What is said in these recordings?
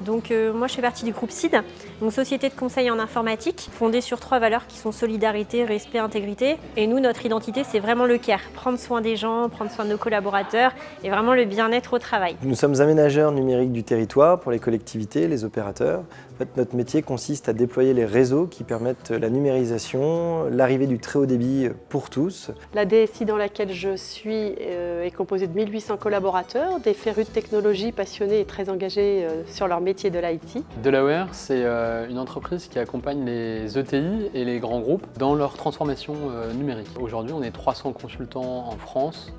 Donc moi je fais partie du groupe SID, une société de conseil en informatique fondée sur 3 valeurs qui sont solidarité, respect, intégrité. Et nous, notre identité, c'est vraiment le care, prendre soin des gens, prendre soin de nos collaborateurs et vraiment le bien-être au travail. Nous sommes aménageurs numériques du territoire pour les collectivités, les opérateurs. En fait, notre métier consiste à déployer les réseaux qui permettent la numérisation, l'arrivée du très haut débit pour tous. La DSI dans laquelle je suis est composée de 1800 collaborateurs, des férus de technologie passionnés et très engagés sur leur métier de l'IT. Delaware, c'est une entreprise qui accompagne les ETI et les grands groupes dans leur transformation numérique. Aujourd'hui, on est 300 consultants en France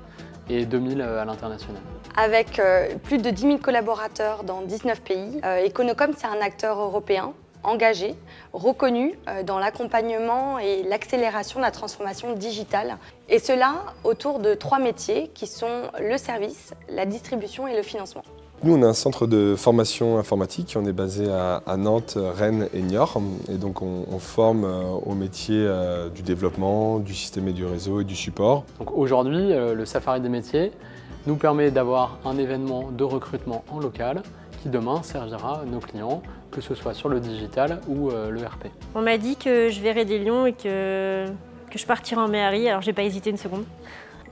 et 2000 à l'international. Avec plus de 10 000 collaborateurs dans 19 pays, Econocom, c'est un acteur européen engagé, reconnu dans l'accompagnement et l'accélération de la transformation digitale. Et cela autour de 3 métiers qui sont le service, la distribution et le financement. Nous, on a un centre de formation informatique. On est basé à Nantes, Rennes et Niort. Et donc, on forme au métier du développement, du système et du réseau et du support. Donc aujourd'hui, le Safari des métiers nous permet d'avoir un événement de recrutement en local qui demain servira nos clients, que ce soit sur le digital ou le RP. On m'a dit que je verrais des lions et que je partirais en Méhari, alors j'ai pas hésité une seconde.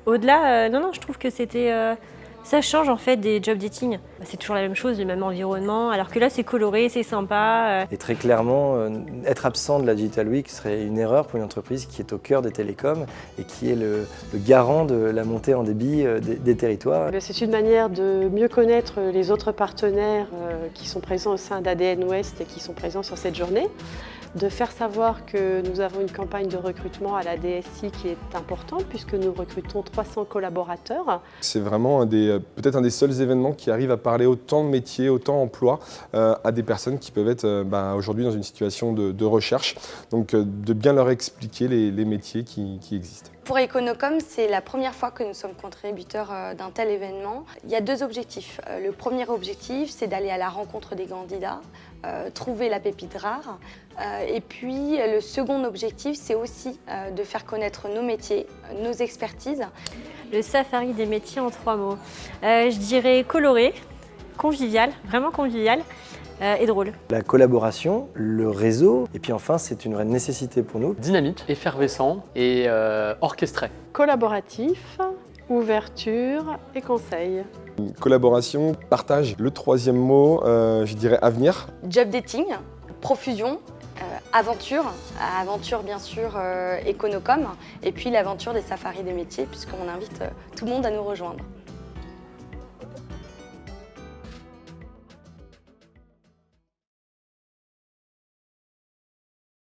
Au-delà, non, je trouve que c'était... ça change en fait des job dating. C'est toujours la même chose, le même environnement, alors que là c'est coloré, c'est sympa. Et très clairement, être absent de la Digital Week serait une erreur pour une entreprise qui est au cœur des télécoms et qui est le garant de la montée en débit des territoires. C'est une manière de mieux connaître les autres partenaires qui sont présents au sein d'ADN Ouest et qui sont présents sur cette journée. De faire savoir que nous avons une campagne de recrutement à la DSI qui est importante puisque nous recrutons 300 collaborateurs. C'est vraiment peut-être un des seuls événements qui arrive à parler autant de métiers, autant d'emplois à des personnes qui peuvent être aujourd'hui dans une situation de recherche. Donc de bien leur expliquer les métiers qui existent. Pour Econocom, c'est la première fois que nous sommes contributeurs d'un tel événement. Il y a 2 objectifs. Le premier objectif, c'est d'aller à la rencontre des candidats, trouver la pépite rare. Et puis le second objectif, c'est aussi de faire connaître nos métiers, nos expertises. Le Safari des métiers en 3 mots. Je dirais coloré, convivial, vraiment convivial. Et drôle. La collaboration, le réseau, et puis enfin c'est une vraie nécessité pour nous. Dynamique, effervescent et orchestré. Collaboratif, ouverture et conseil. Collaboration, partage. Le 3e mot, je dirais avenir. Job dating, profusion, aventure. Aventure bien sûr Econocom et puis l'aventure des safaris des métiers puisqu'on invite tout le monde à nous rejoindre.